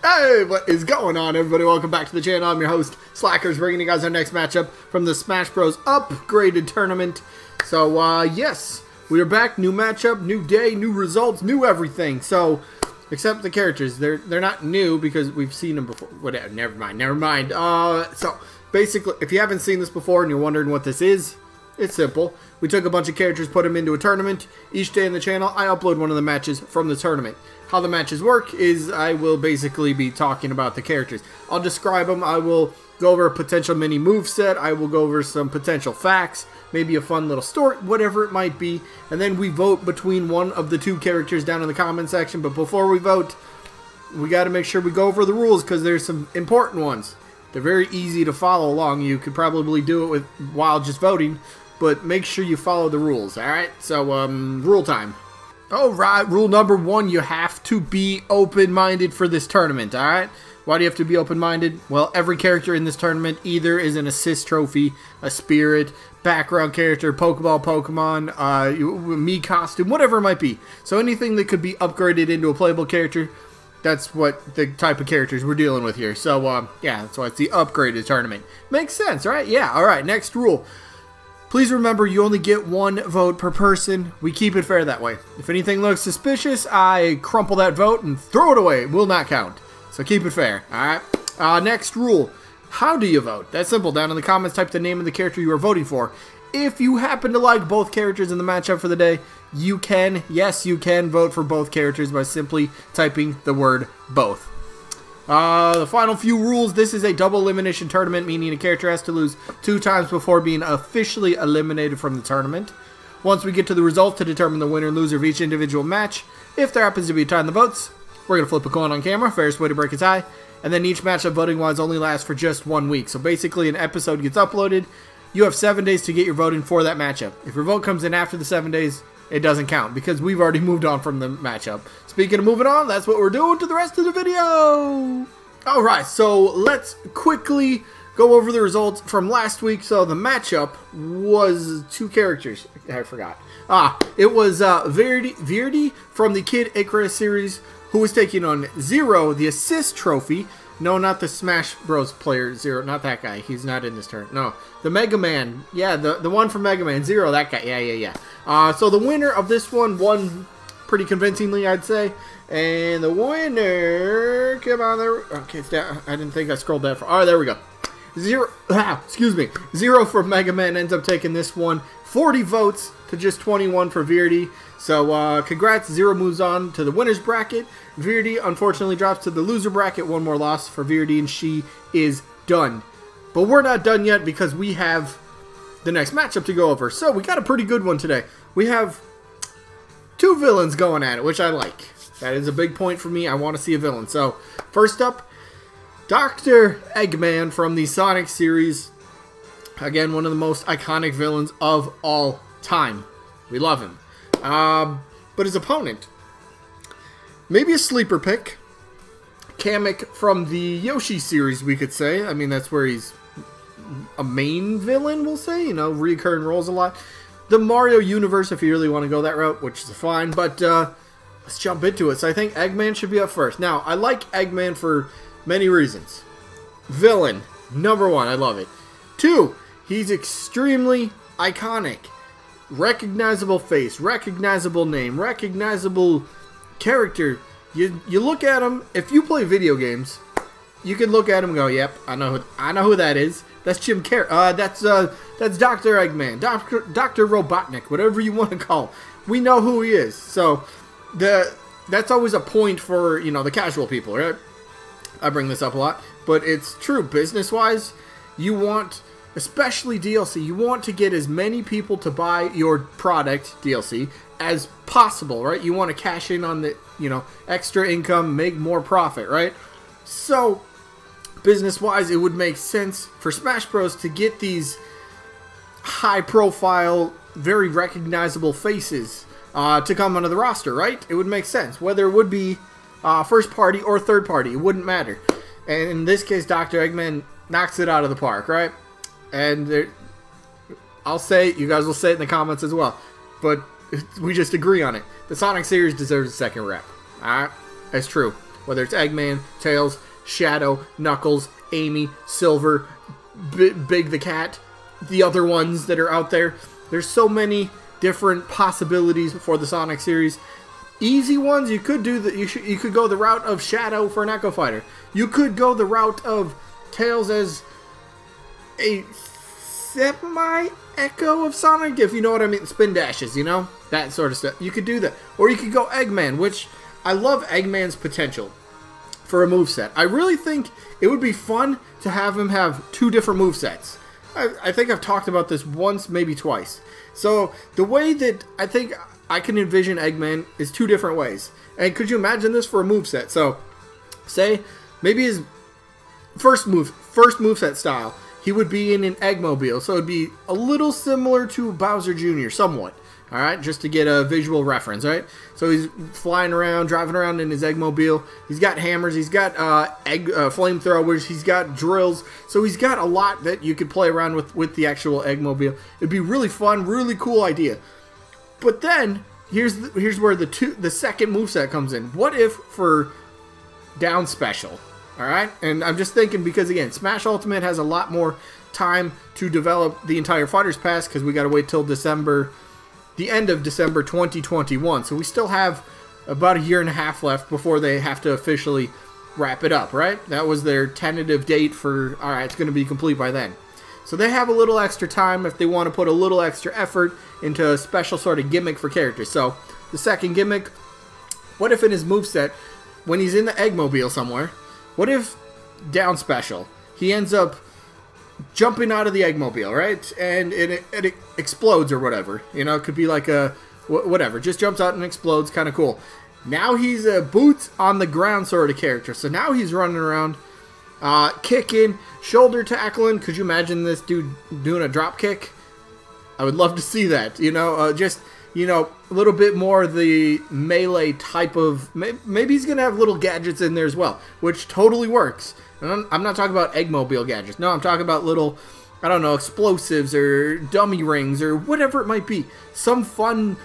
Hey, what is going on, everybody? Welcome back to the channel. I'm your host, Slackers, bringing you guys our next matchup from the Smash Bros. Upgraded Tournament. So, yes, we are back. New matchup, new day, new results, new everything. So, except the characters. They're not new because we've seen them before. Whatever, never mind. So, basically, if you haven't seen this before and you're wondering what this is, it's simple. We took a bunch of characters, put them into a tournament. Each day in the channel, I upload one of the matches from the tournament. How the matches work is I will basically be talking about the characters. I'll describe them. I will go over a potential mini move set. I will go over some potential facts, maybe a fun little story, whatever it might be. And then we vote between one of the two characters down in the comment section. But before we vote, we got to make sure we go over the rules because there's some important ones. They're very easy to follow along. You could probably do it while just voting, but make sure you follow the rules, alright? So, rule time. Alright, rule number one, you have to be open-minded for this tournament, alright? Why do you have to be open-minded? Well, every character in this tournament either is an assist trophy, a spirit, background character, Pokemon, Mii costume, whatever it might be. So anything that could be upgraded into a playable character, that's what the type of characters we're dealing with here. So, yeah, that's why it's the upgraded tournament. Makes sense, right? Yeah, alright, next rule. Please remember, you only get one vote per person. We keep it fair that way. If anything looks suspicious, I crumple that vote and throw it away. It will not count. So keep it fair, alright? Next rule. How do you vote? That's simple. Down in the comments, type the name of the character you are voting for. If you happen to like both characters in the matchup for the day, you can, yes, you can vote for both characters by simply typing the word both. The final few rules. This is a double elimination tournament, meaning a character has to lose 2 times before being officially eliminated from the tournament. Once we get to the results to determine the winner and loser of each individual match, if there happens to be a tie in the votes, we're going to flip a coin on camera, fairest way to break a tie, and then each matchup voting-wise only lasts for just 1 week. So basically an episode gets uploaded, you have 7 days to get your voting for that matchup. If your vote comes in after the 7 days, it doesn't count because we've already moved on from the matchup. Speaking of moving on, that's what we're doing to the rest of the video. Alright, so let's quickly go over the results from last week. So the matchup was 2 characters. I forgot. It was Verdi from the Kid Icarus series, who was taking on Zero, the assist trophy. No, not the Smash Bros. Player, Zero. Not that guy. He's not in this turn. No. The Mega Man. Yeah, the one from Mega Man. Zero, that guy. Yeah. So the winner of this one won pretty convincingly, I'd say. And the winner... Come on there. Okay, it's down. I didn't think I scrolled that far. Alright, there we go. Excuse me. Zero for Mega Man ends up taking this one. 40 votes to just 21 for Verdi. So, congrats. Zero moves on to the winner's bracket. Verdi, unfortunately, drops to the loser bracket. 1 more loss for Verdi, and she is done. But we're not done yet because we have the next matchup to go over. So, we got a pretty good one today. We have 2 villains going at it, which I like. That is a big point for me. I want to see a villain. So, first up, Dr. Eggman from the Sonic series. Again, one of the most iconic villains of all time. We love him. But his opponent, maybe a sleeper pick, Kamek from the Yoshi series, we could say. I mean, that's where he's a main villain, we'll say. You know, reoccurring roles a lot. The Mario universe, if you really want to go that route, which is fine. But let's jump into it. So I think Eggman should be up first. Now, I like Eggman for many reasons. Villain, number 1, I love it. 2, he's extremely iconic. Recognizable face, recognizable name, recognizable character. You look at him. If you play video games, you can look at him and go, "Yep, I know who that is. That's Jim Carrey. That's Dr. Eggman, Dr. Robotnik, whatever you want to call him. We know who he is." So that's always a point for, you know, the casual people, right? I bring this up a lot, but it's true. Business-wise, you want, especially DLC, you want to get as many people to buy your product, DLC, as possible, right? You want to cash in on the, you know, extra income, make more profit, right? So, business-wise, it would make sense for Smash Bros. To get these high-profile, very recognizable faces to come onto the roster, right? It would make sense. Whether it would be first party or third party, it wouldn't matter. And in this case, Dr. Eggman knocks it out of the park, right? And I'll say it, you guys will say it in the comments as well, but we just agree on it. The Sonic series deserves a second rep. Alright? That's true. whether it's Eggman, Tails, Shadow, Knuckles, Amy, Silver, Big the Cat, the other ones that are out there. There's so many different possibilities for the Sonic series. Easy ones, you could do that. You could go the route of Shadow for an Echo Fighter. You could go the route of Tails as a semi-echo of Sonic, if you know what I mean. Spin dashes, you know? That sort of stuff. You could do that. Or you could go Eggman, which I love Eggman's potential for a moveset. I really think it would be fun to have him have 2 different movesets. I think I've talked about this once, maybe twice. So the way that I think I can envision Eggman is 2 different ways. And could you imagine this for a moveset? So, say, maybe his first moveset style, he would be in an Eggmobile. So it would be a little similar to Bowser Jr., somewhat. Alright, just to get a visual reference, right? So he's flying around, driving around in his Eggmobile. He's got hammers, he's got flamethrowers, he's got drills. So he's got a lot that you could play around with the actual Eggmobile. It'd be really fun, really cool idea. But then, here's where the second moveset comes in. What if for down special? Alright? And I'm just thinking because, again, Smash Ultimate has a lot more time to develop the entire Fighters Pass because we gotta wait till the end of December 2021. So we still have about 1.5 years left before they have to officially wrap it up, right? That was their tentative date for, alright, it's going to be complete by then. So they have a little extra time if they want to put a little extra effort into a special sort of gimmick for characters. So the second gimmick, what if in his moveset, when he's in the Eggmobile somewhere, what if down special, he ends up jumping out of the Eggmobile, right? And it explodes or whatever. You know, it could be like a whatever. Just jumps out and explodes. Kind of cool. Now he's a boots on the ground sort of character. So now he's running around, kicking, shoulder tackling. Could you imagine this dude doing a drop kick? I would love to see that. You know, just, you know, a little bit more the melee type of... Maybe he's going to have little gadgets in there as well, which totally works. And I'm not talking about Eggmobile gadgets. No, I'm talking about little, I don't know, explosives or dummy rings or whatever it might be. Some fun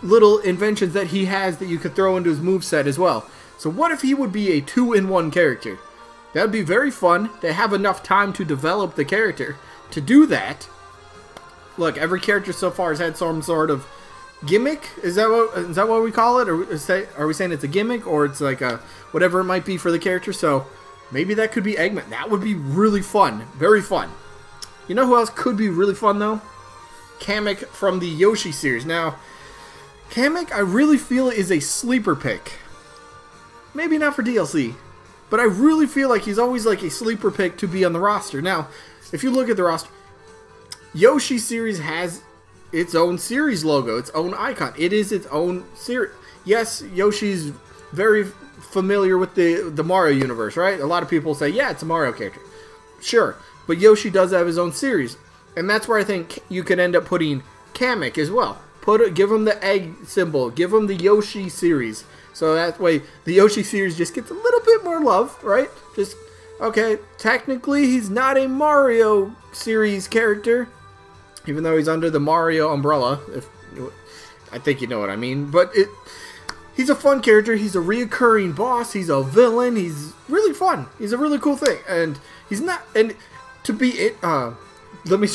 little inventions that he has that you could throw into his moveset as well. So what if he would be a 2-in-1 character? That would be very fun. They have enough time to develop the character to do that. Look, every character so far has had some sort of gimmick. Is that what we call it? Or are we saying it's a gimmick or it's like a whatever it might be for the character? So maybe that could be Eggman. That would be really fun. Very fun. You know who else could be really fun, though? Kamek from the Yoshi series. Now, Kamek, I really feel is a sleeper pick. Maybe not for DLC, but I really feel like he's always like a sleeper pick to be on the roster. Now, if you look at the roster, Yoshi series has its own series logo, its own icon. It is its own series. Yes, Yoshi's very familiar with the Mario universe, right? A lot of people say, yeah, it's a Mario character. Sure, but Yoshi does have his own series. And that's where I think you could end up putting Kamek as well. Give him the egg symbol. Give him the Yoshi series. So that way, the Yoshi series just gets a little bit more love, right? Just, okay, technically he's not a Mario series character, even though he's under the Mario umbrella. I think you know what I mean. But he's a fun character. He's a reoccurring boss. He's a villain. He's really fun. He's a really cool thing. And he's not... And to be it... let me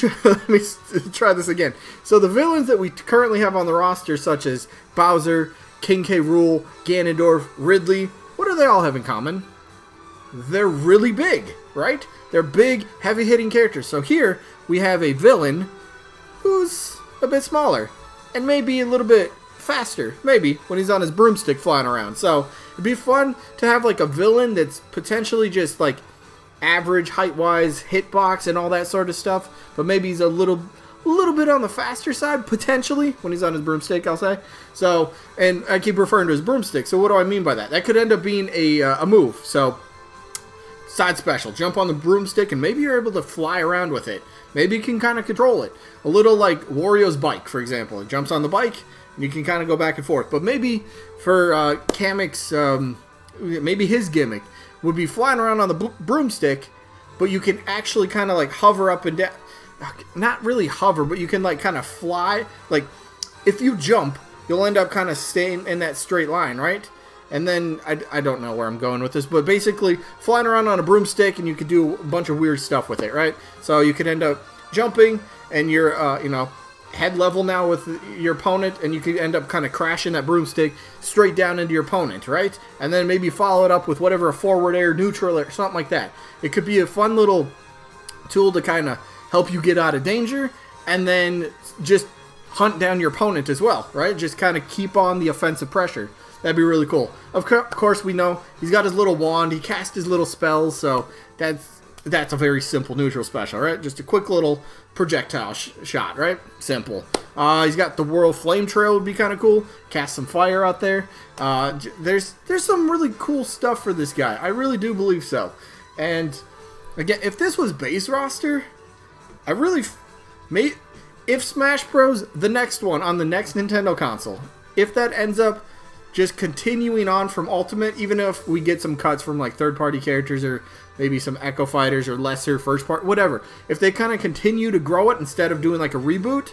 try this again. So the villains that we currently have on the roster, such as Bowser, King K. Rool, Ganondorf, Ridley, what do they all have in common? They're really big, right? They're big, heavy-hitting characters. So here we have a villain who's a bit smaller and maybe a little bit faster, maybe, when he's on his broomstick flying around. So it'd be fun to have like a villain that's potentially just like average height-wise, hitbox and all that sort of stuff, but maybe he's a little bit on the faster side, potentially, when he's on his broomstick, I'll say. So, and I keep referring to his broomstick, so what do I mean by that? That could end up being a move. So, side special, jump on the broomstick, and maybe you're able to fly around with it. Maybe you can kind of control it. A little like Wario's bike, for example. It jumps on the bike, and you can kind of go back and forth. But maybe for Kamek's, maybe his gimmick would be flying around on the broomstick, but you can actually kind of like hover up and down. Not really hover, but you can like kind of fly. Like if you jump, you'll end up kind of staying in that straight line, right? And then, I don't know where I'm going with this, but basically flying around on a broomstick, and you could do a bunch of weird stuff with it, right? So you could end up jumping, and you're, you know, head level now with your opponent, and you could end up kind of crashing that broomstick straight down into your opponent, right? And then maybe follow it up with whatever, a forward air, neutral air, something like that. It could be a fun little tool to kind of help you get out of danger, and then just hunt down your opponent as well, right? Just kind of keep on the offensive pressure. That'd be really cool. Of course, we know he's got his little wand. He casts his little spells, so that's a very simple neutral special, right? Just a quick little projectile shot, right? Simple. He's got the Whirl Flame Trail, would be kind of cool. Cast some fire out there. There's some really cool stuff for this guy. I really do believe so. And again, if this was base roster, I really if Smash Bros, the next one on the next Nintendo console, if that ends up just continuing on from Ultimate, even if we get some cuts from like third-party characters or maybe some Echo Fighters or lesser first-part, whatever. If they kind of continue to grow it instead of doing like a reboot,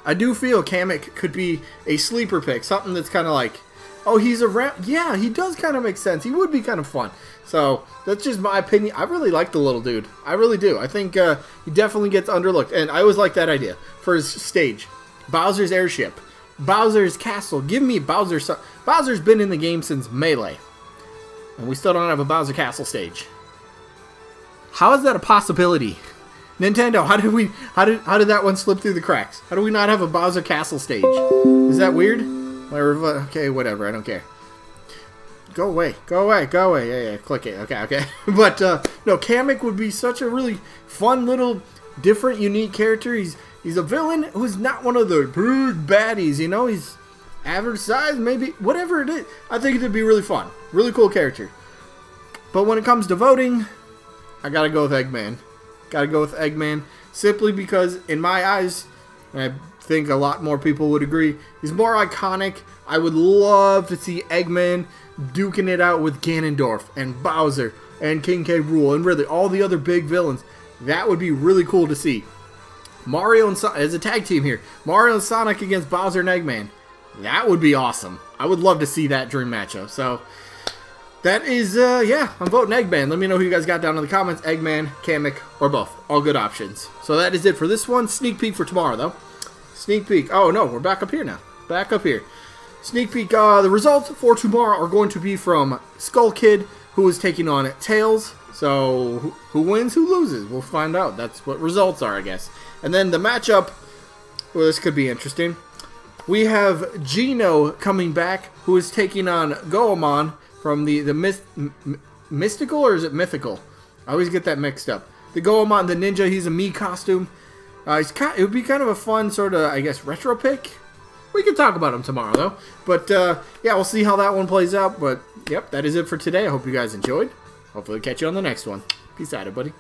I do feel Kamek could be a sleeper pick. Something that's kind of like, oh, he's around. Yeah, he does kind of make sense. He would be kind of fun. So that's just my opinion. I really like the little dude. I really do. I think he definitely gets underlooked. And I always like that idea for his stage. Bowser's Airship. Bowser's Castle. Give me Bowser. Bowser's been in the game since Melee, and we still don't have a Bowser Castle stage. How is that a possibility? Nintendo, how did that one slip through the cracks? How do we not have a Bowser Castle stage? Is that weird? Okay, whatever. I don't care. Go away. Go away. Go away. Yeah, click it. Okay. But no, Kamek would be such a really fun little, different, unique character. He's a villain who's not one of the big baddies, you know? He's average size, maybe, whatever it is. I think it'd be really fun. Really cool character. But when it comes to voting, I gotta go with Eggman. Gotta go with Eggman, simply because, in my eyes, and I think a lot more people would agree, he's more iconic. I would love to see Eggman duking it out with Ganondorf and Bowser and King K. Rool and really all the other big villains. That would be really cool to see. Mario and Sonic as a tag team here. Mario and Sonic against Bowser and Eggman. That would be awesome. I would love to see that dream matchup. So that is, yeah, I'm voting Eggman. Let me know who you guys got down in the comments. Eggman, Kamek, or both. All good options. So that is it for this one. Sneak peek for tomorrow, though. Sneak peek. Oh, no, we're back up here now. Back up here. Sneak peek. The results for tomorrow are going to be from Skull Kid, who is taking on Tails. So who wins, who loses? We'll find out. That's what results are, I guess. And then the matchup, well, this could be interesting. We have Gino coming back, who is taking on Goemon from the Mystical, or is it Mythical? I always get that mixed up. The Goemon, the ninja, he's a Mii costume. It would be kind of a fun sort of, I guess, retro pick. We can talk about him tomorrow, though. But, yeah, we'll see how that one plays out. But, yep, that is it for today. I hope you guys enjoyed. Hopefully catch you on the next one. Peace out, everybody.